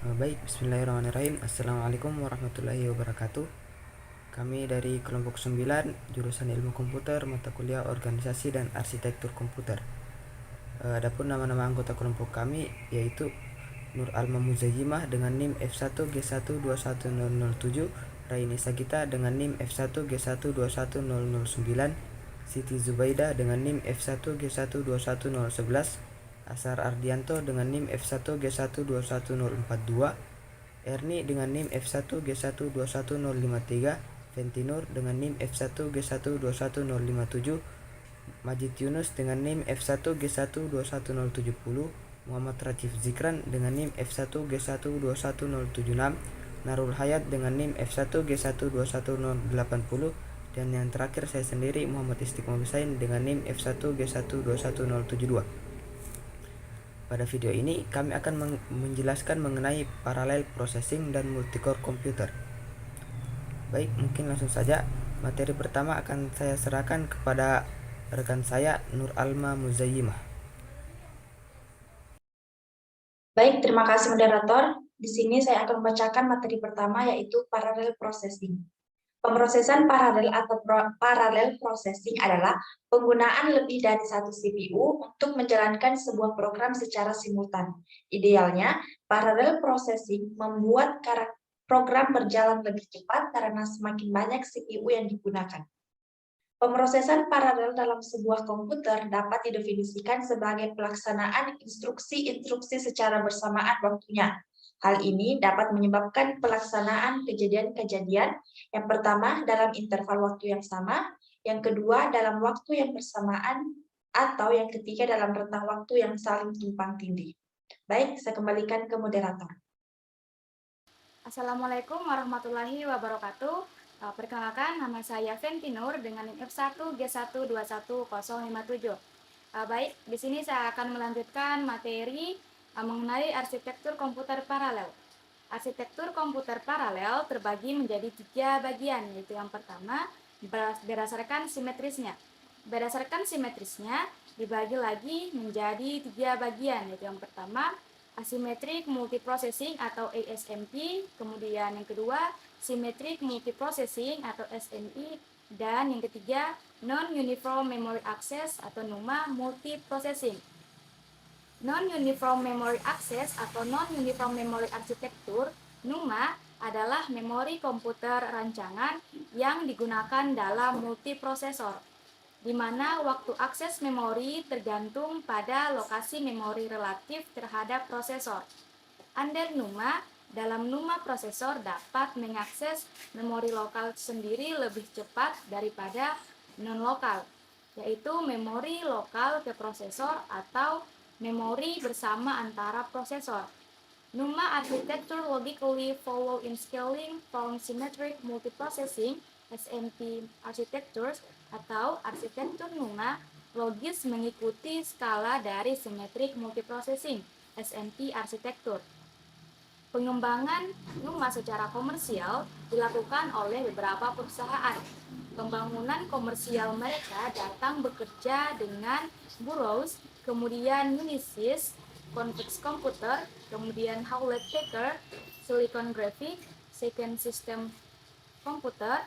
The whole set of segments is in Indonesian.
Baik, bismillahirrahmanirrahim. Assalamualaikum warahmatullahi wabarakatuh. Kami dari kelompok 9, jurusan Ilmu Komputer, mata kuliah Organisasi dan Arsitektur Komputer. Adapun nama-nama anggota kelompok kami yaitu Nur Alma Muzayyimah dengan NIM F1G121007, Raini Sagita dengan NIM F1G121009, Siti Zubaida dengan NIM F1G121011, Asar Ardianto dengan NIM F1G121042, Erni dengan NIM F1G121053, Ventinur dengan NIM F1G121057, Majid Yunus dengan NIM F1G121070, Muhammad Rajif Zikran dengan NIM F1G121076, Narul Hayat dengan NIM F1G121080, dan yang terakhir saya sendiri Muhammad Istiqomah Husain dengan NIM F1G121072. Pada video ini kami akan menjelaskan mengenai parallel processing dan multicore computer. Baik, mungkin langsung saja. Materi pertama akan saya serahkan kepada rekan saya Nur Alma Muzayyimah. Baik, terima kasih moderator. Di sini saya akan membacakan materi pertama yaitu parallel processing. Pemrosesan paralel atau parallel processing adalah penggunaan lebih dari satu CPU untuk menjalankan sebuah program secara simultan. Idealnya, parallel processing membuat program berjalan lebih cepat karena semakin banyak CPU yang digunakan. Pemrosesan paralel dalam sebuah komputer dapat didefinisikan sebagai pelaksanaan instruksi-instruksi secara bersamaan waktunya. Hal ini dapat menyebabkan pelaksanaan kejadian-kejadian yang pertama dalam interval waktu yang sama, yang kedua dalam waktu yang bersamaan, atau yang ketiga dalam rentang waktu yang saling tumpang tindih. Baik, saya kembalikan ke moderator. Assalamualaikum warahmatullahi wabarakatuh. Perkenalkan, nama saya Ventinur dengan NIM F1G121057. Baik, di sini saya akan melanjutkan materi mengenai arsitektur komputer paralel. Arsitektur komputer paralel terbagi menjadi 3 bagian, yaitu yang pertama berdasarkan simetrisnya. Berdasarkan simetrisnya dibagi lagi menjadi 3 bagian, yaitu yang pertama asymmetric multiprocessing atau ASMP, kemudian yang kedua symmetric multiprocessing atau SMI, dan yang ketiga non-uniform memory access atau NUMA multiprocessing. Non-uniform memory access atau non-uniform memory architecture NUMA adalah memori komputer rancangan yang digunakan dalam multiprosesor, di mana waktu akses memori tergantung pada lokasi memori relatif terhadap prosesor. Under NUMA, dalam NUMA prosesor dapat mengakses memori lokal sendiri lebih cepat daripada non-lokal, yaitu memori lokal ke prosesor atau memori bersama antara prosesor. NUMA architecture logically follow in scaling from symmetric multiprocessing SMP architectures atau arsitektur NUMA logis mengikuti skala dari symmetric multiprocessing SMP arsitektur. Pengembangan NUMA secara komersial dilakukan oleh beberapa perusahaan. Pembangunan komersial mereka datang bekerja dengan Burroughs, kemudian Unisys, Convex Computer, kemudian Hewlett Packard, Silicon Graphics, Second System Computer,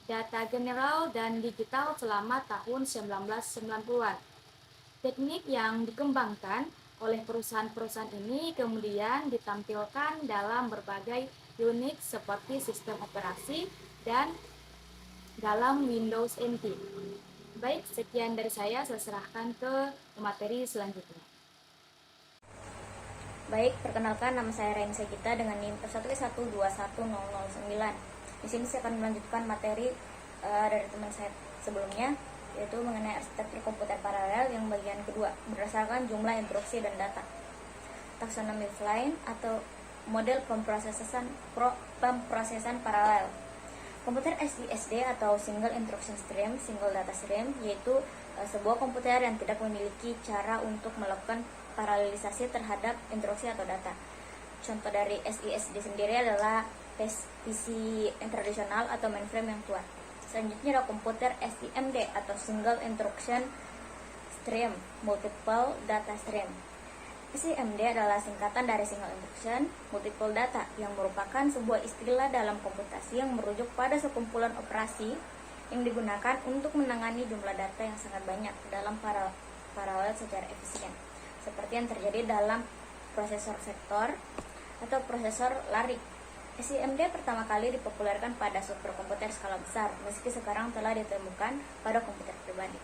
Data General, dan Digital selama tahun 1990-an. Teknik yang dikembangkan oleh perusahaan-perusahaan ini kemudian ditampilkan dalam berbagai unit seperti sistem operasi dan dalam Windows NT. Baik, sekian dari saya serahkan ke materi selanjutnya. Baik, perkenalkan nama saya Raini Sagita dengan NIM F1G121009. Di sini saya akan melanjutkan materi dari teman saya sebelumnya, yaitu mengenai arsitektur komputer paralel yang bagian kedua, berdasarkan jumlah instruksi dan data. Taksonomi Flynn atau model pemrosesan paralel. Komputer SISD atau Single Instruction Stream, Single Data Stream, yaitu sebuah komputer yang tidak memiliki cara untuk melakukan paralelisasi terhadap instruksi atau data. Contoh dari SISD sendiri adalah PC yang tradisional atau mainframe yang tua. Selanjutnya ada komputer SIMD atau Single Instruction Stream, Multiple Data Stream. SIMD adalah singkatan dari Single Instruction Multiple Data yang merupakan sebuah istilah dalam komputasi yang merujuk pada sekumpulan operasi yang digunakan untuk menangani jumlah data yang sangat banyak dalam paralel secara efisien, seperti yang terjadi dalam prosesor vektor atau prosesor lari. SIMD pertama kali dipopulerkan pada superkomputer skala besar, meski sekarang telah ditemukan pada komputer pribadi.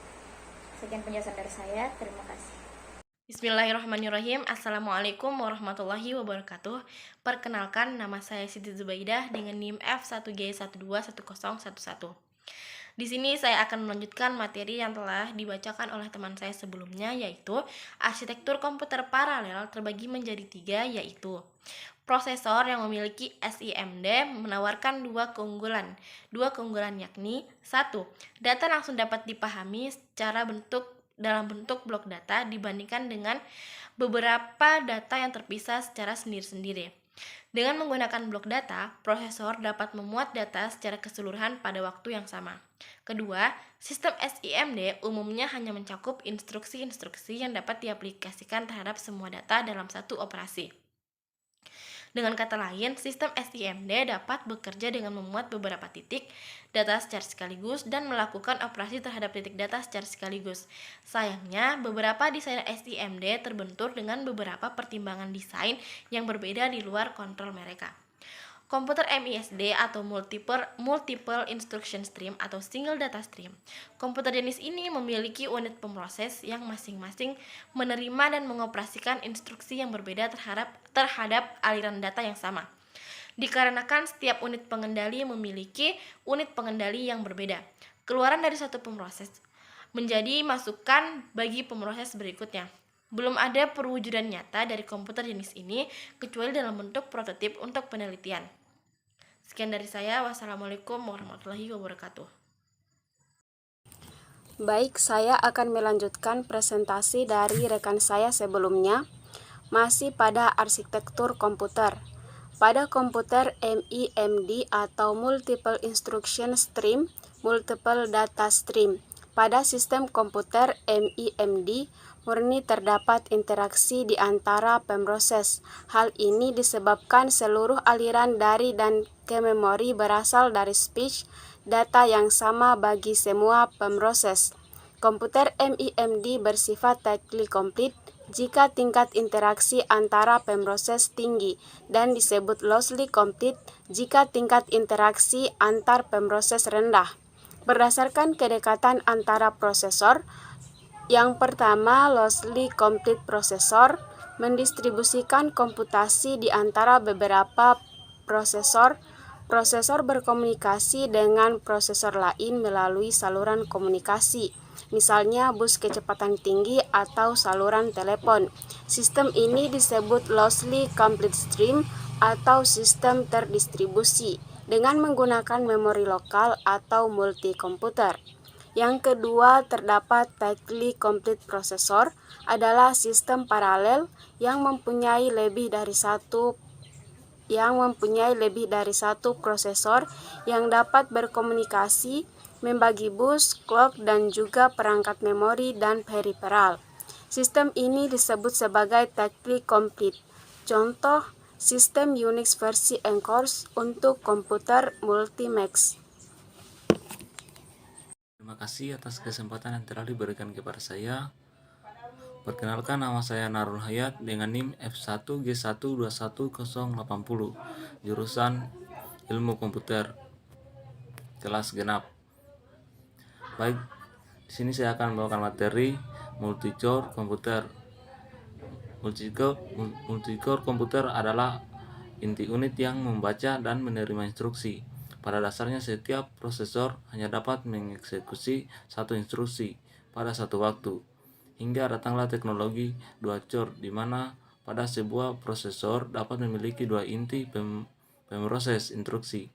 Sekian penjelasan dari saya, terima kasih. Bismillahirrahmanirrahim. Assalamualaikum warahmatullahi wabarakatuh. Perkenalkan, nama saya Siti Zubaidah dengan NIM F1G121011. Di sini saya akan melanjutkan materi yang telah dibacakan oleh teman saya sebelumnya, yaitu arsitektur komputer paralel terbagi menjadi 3, yaitu prosesor yang memiliki SIMD menawarkan dua keunggulan yakni 1. Data langsung dapat dipahami dalam bentuk blok data dibandingkan dengan beberapa data yang terpisah secara sendiri-sendiri. Dengan menggunakan blok data, prosesor dapat memuat data secara keseluruhan pada waktu yang sama. Kedua, sistem SIMD umumnya hanya mencakup instruksi-instruksi yang dapat diaplikasikan terhadap semua data dalam satu operasi. Dengan kata lain, sistem SIMD dapat bekerja dengan memuat beberapa titik data secara sekaligus dan melakukan operasi terhadap titik data secara sekaligus. Sayangnya, beberapa desainer SIMD terbentur dengan beberapa pertimbangan desain yang berbeda di luar kontrol mereka. Komputer MISD atau multiple instruction stream atau single data stream. Komputer jenis ini memiliki unit pemroses yang masing-masing menerima dan mengoperasikan instruksi yang berbeda terhadap aliran data yang sama. Dikarenakan setiap unit pengendali memiliki unit pengendali yang berbeda, keluaran dari satu pemroses menjadi masukan bagi pemroses berikutnya. Belum ada perwujudan nyata dari komputer jenis ini kecuali dalam bentuk prototip untuk penelitian. Sekian dari saya. Wassalamualaikum warahmatullahi wabarakatuh. Baik, saya akan melanjutkan presentasi dari rekan saya sebelumnya, masih pada arsitektur komputer. Pada komputer MIMD atau Multiple Instruction Stream, Multiple Data Stream, pada sistem komputer MIMD, murni terdapat interaksi di antara pemroses. Hal ini disebabkan seluruh aliran dari dan ke memori berasal dari speech data yang sama bagi semua pemroses. Komputer MIMD bersifat tightly complete jika tingkat interaksi antara pemroses tinggi dan disebut loosely complete jika tingkat interaksi antar pemroses rendah. Berdasarkan kedekatan antara prosesor, yang pertama, loosely complete prosesor mendistribusikan komputasi di antara beberapa prosesor. Prosesor berkomunikasi dengan prosesor lain melalui saluran komunikasi, misalnya bus kecepatan tinggi atau saluran telepon. Sistem ini disebut loosely complete stream atau sistem terdistribusi dengan menggunakan memori lokal atau multi-komputer. Yang kedua, terdapat tightly complete prosesor adalah sistem paralel yang mempunyai lebih dari satu prosesor yang dapat berkomunikasi, membagi bus, clock, dan juga perangkat memori dan periferal. Sistem ini disebut sebagai tightly complete. Contoh, sistem Unix versi Encores untuk komputer Multimax. Terima kasih atas kesempatan yang telah diberikan kepada saya. Perkenalkan, nama saya Narul Hayat dengan NIM F1G121080, jurusan Ilmu Komputer, kelas genap. Baik, di sini saya akan membawakan materi multi-core komputer. Multi-core komputer adalah inti unit yang membaca dan menerima instruksi. Pada dasarnya, setiap prosesor hanya dapat mengeksekusi satu instruksi pada satu waktu. Hingga datanglah teknologi dual core, di mana pada sebuah prosesor dapat memiliki dua inti pemroses instruksi.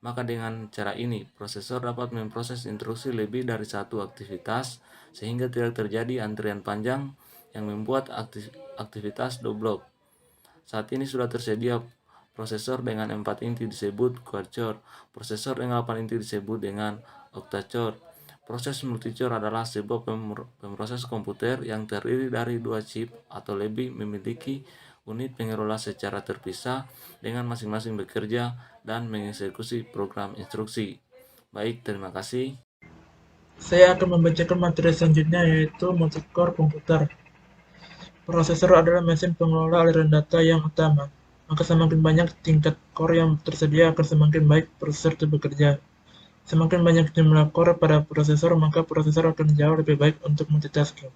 Maka dengan cara ini, prosesor dapat memproses instruksi lebih dari satu aktivitas, sehingga tidak terjadi antrian panjang yang membuat aktivitas doubled. Saat ini sudah tersedia prosesor dengan 4 inti disebut quad core, prosesor dengan 8 inti disebut dengan octa core, Proses multi-core adalah sebuah pemroses komputer yang terdiri dari 2 chip atau lebih memiliki unit pengelola secara terpisah dengan masing-masing bekerja dan mengeksekusi program instruksi. Baik, terima kasih. Saya akan membacakan materi selanjutnya, yaitu multi-core komputer. Prosesor adalah mesin pengelola aliran data yang utama, maka semakin banyak tingkat core yang tersedia akan semakin baik prosesor itu bekerja. Semakin banyak jumlah core pada prosesor, maka prosesor akan jauh lebih baik untuk multitasking.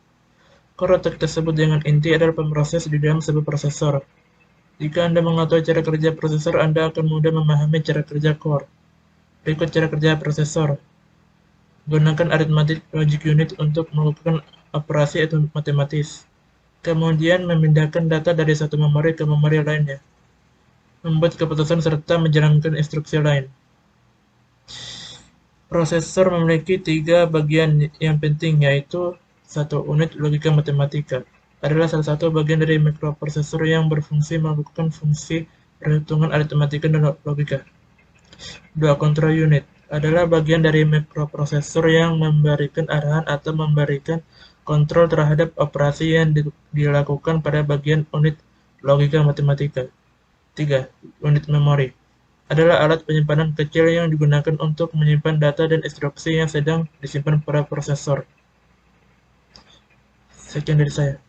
Core atau kita sebut dengan inti adalah pemroses di dalam sebuah prosesor. Jika Anda mengetahui cara kerja prosesor, Anda akan mudah memahami cara kerja core. Berikut cara kerja prosesor. Gunakan arithmetic logic unit untuk melakukan operasi matematis. Kemudian memindahkan data dari satu memori ke memori lainnya. Membuat keputusan serta menjalankan instruksi lain. Prosesor memiliki 3 bagian yang penting, yaitu 1. Unit logika matematika adalah salah satu bagian dari mikroprosesor yang berfungsi melakukan fungsi perhitungan aritmatika dan logika. 2. Control unit adalah bagian dari mikroprosesor yang memberikan arahan atau memberikan kontrol terhadap operasi yang dilakukan pada bagian unit logika matematika. 3. Unit memori adalah alat penyimpanan kecil yang digunakan untuk menyimpan data dan instruksi yang sedang disimpan pada prosesor. Sekian dari saya.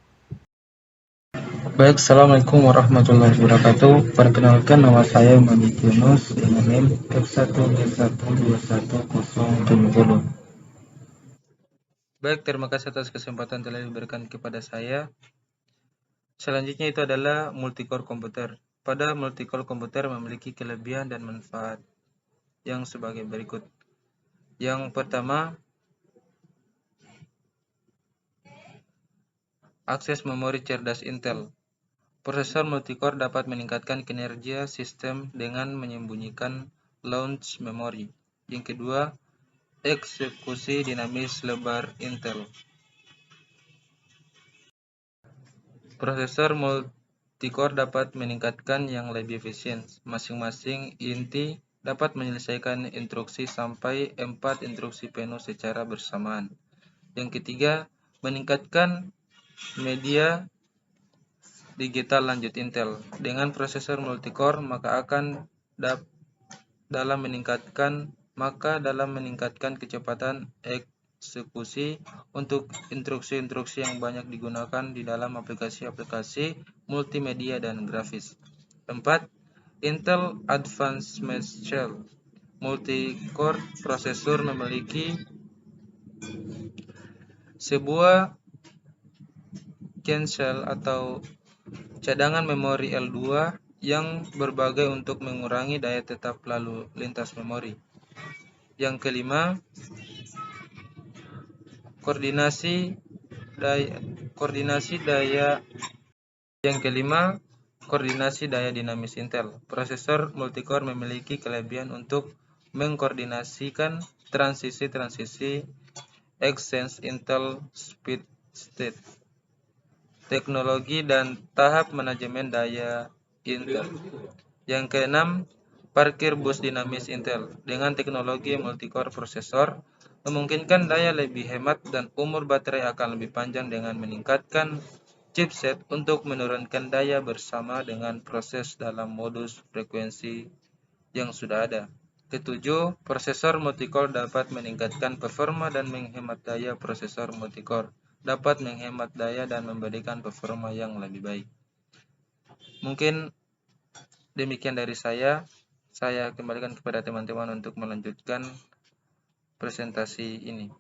Baik, Assalamualaikum warahmatullahi wabarakatuh. Perkenalkan, nama saya Malik Yunus dengan NIM F1G1212070. Baik, terima kasih atas kesempatan telah diberikan kepada saya. Selanjutnya itu adalah multi-core komputer. Pada multi-core komputer memiliki kelebihan dan manfaat yang sebagai berikut. Yang pertama, akses memori cerdas Intel. Prosesor multi-core dapat meningkatkan kinerja sistem dengan menyembunyikan launch memory. Yang kedua, eksekusi dinamis lebar Intel. Prosesor multi-core dapat meningkatkan yang lebih efisien. Masing-masing inti dapat menyelesaikan instruksi sampai 4 instruksi penuh secara bersamaan. Yang ketiga, meningkatkan media digital lanjut Intel. Dengan prosesor multi-core maka dalam meningkatkan kecepatan eksekusi untuk instruksi-instruksi yang banyak digunakan di dalam aplikasi-aplikasi multimedia dan grafis. 4. Intel Advanced Mesh Shell. Multi-core prosesor memiliki sebuah cache atau cadangan memori L2 yang berbagai untuk mengurangi daya tetap lalu lintas memori. Yang kelima, koordinasi daya dinamis Intel. Prosesor multi-core memiliki kelebihan untuk mengkoordinasikan transisi-transisi exchange Intel speed state, teknologi dan tahap manajemen daya Intel. Yang keenam, parkir bus dinamis Intel. Dengan teknologi multi-core prosesor memungkinkan daya lebih hemat dan umur baterai akan lebih panjang dengan meningkatkan chipset untuk menurunkan daya bersama dengan proses dalam modus frekuensi yang sudah ada. Ketujuh, prosesor multi-core dapat meningkatkan performa dan menghemat daya. Prosesor multi-core dapat menghemat daya dan memberikan performa yang lebih baik. Mungkin demikian dari saya. Saya kembalikan kepada teman-teman untuk melanjutkan presentasi ini.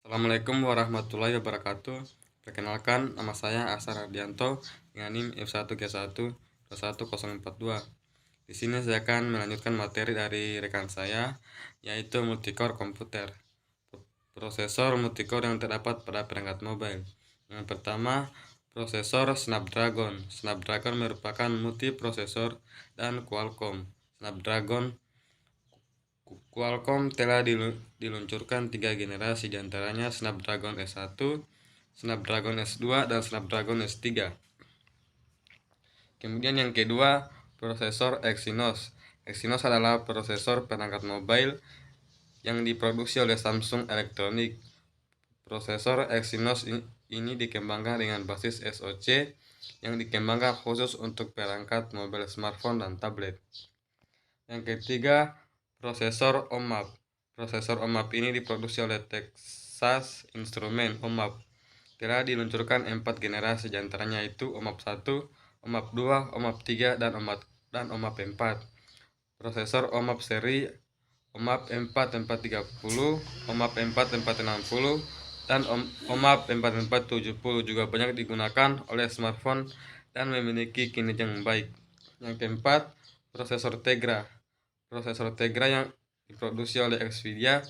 Assalamualaikum warahmatullahi wabarakatuh. Perkenalkan, nama saya Asar Ardianto dengan NIM F1G1211042. Di sini saya akan melanjutkan materi dari rekan saya, yaitu multi-core komputer. Prosesor multi-core yang terdapat pada perangkat mobile. Yang pertama, prosesor Snapdragon. Snapdragon merupakan multiprosesor dan Qualcomm. Qualcomm telah diluncurkan 3 generasi, diantaranya Snapdragon S1, Snapdragon S2, dan Snapdragon S3. Kemudian yang kedua, prosesor Exynos. Exynos adalah prosesor perangkat mobile yang diproduksi oleh Samsung Electronics. Prosesor Exynos ini dikembangkan dengan basis SoC yang dikembangkan khusus untuk perangkat mobile, smartphone, dan tablet. Yang ketiga, prosesor OMAP. Prosesor OMAP ini diproduksi oleh Texas Instruments. OMAP telah diluncurkan 4 generasi, diantaranya itu OMAP 1, OMAP 2, OMAP 3, dan OMAP 4. Prosesor OMAP seri OMAP 4430, OMAP 4460, dan OMAP 4470 juga banyak digunakan oleh smartphone dan memiliki kinerja yang baik. Yang keempat, prosesor Tegra. Prosesor Tegra yang diproduksi oleh Nvidia.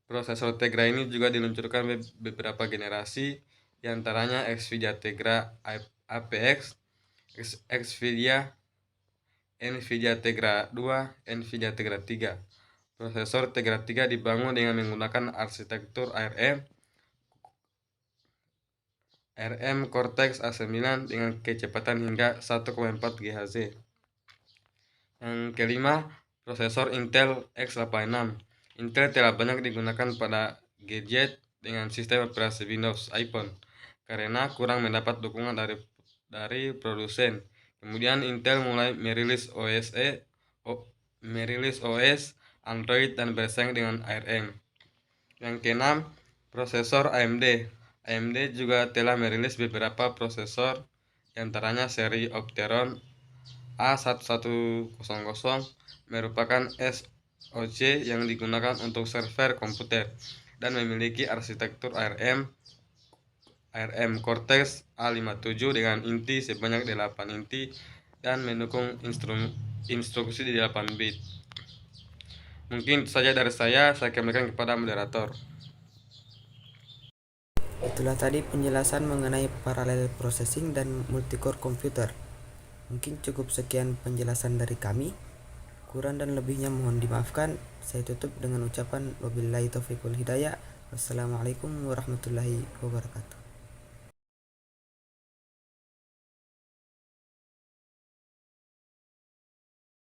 Prosesor Tegra ini juga diluncurkan beberapa generasi, diantaranya Nvidia Tegra APX, Nvidia Tegra 2, Nvidia Tegra 3. Prosesor Tegra 3 dibangun dengan menggunakan arsitektur ARM Cortex A9 dengan kecepatan hingga 1,4 GHz. Yang kelima, prosesor Intel x86. Intel telah banyak digunakan pada gadget dengan sistem operasi Windows iPhone karena kurang mendapat dukungan dari produsen. Kemudian Intel mulai merilis OS Android dan bersaing dengan ARM. Yang keenam, prosesor AMD. AMD juga telah merilis beberapa prosesor, diantaranya seri Opteron A1100 merupakan SoC yang digunakan untuk server komputer dan memiliki arsitektur ARM Cortex A57 dengan inti sebanyak 8 inti dan mendukung instruksi di 8 bit. Mungkin itu saja dari saya kembalikan kepada moderator. Itulah tadi penjelasan mengenai parallel processing dan multicore computer. Mungkin cukup sekian penjelasan dari kami. Kurang dan lebihnya mohon dimaafkan. Saya tutup dengan ucapan wabillahi taufiq wal hidayah. Wassalamualaikum warahmatullahi wabarakatuh.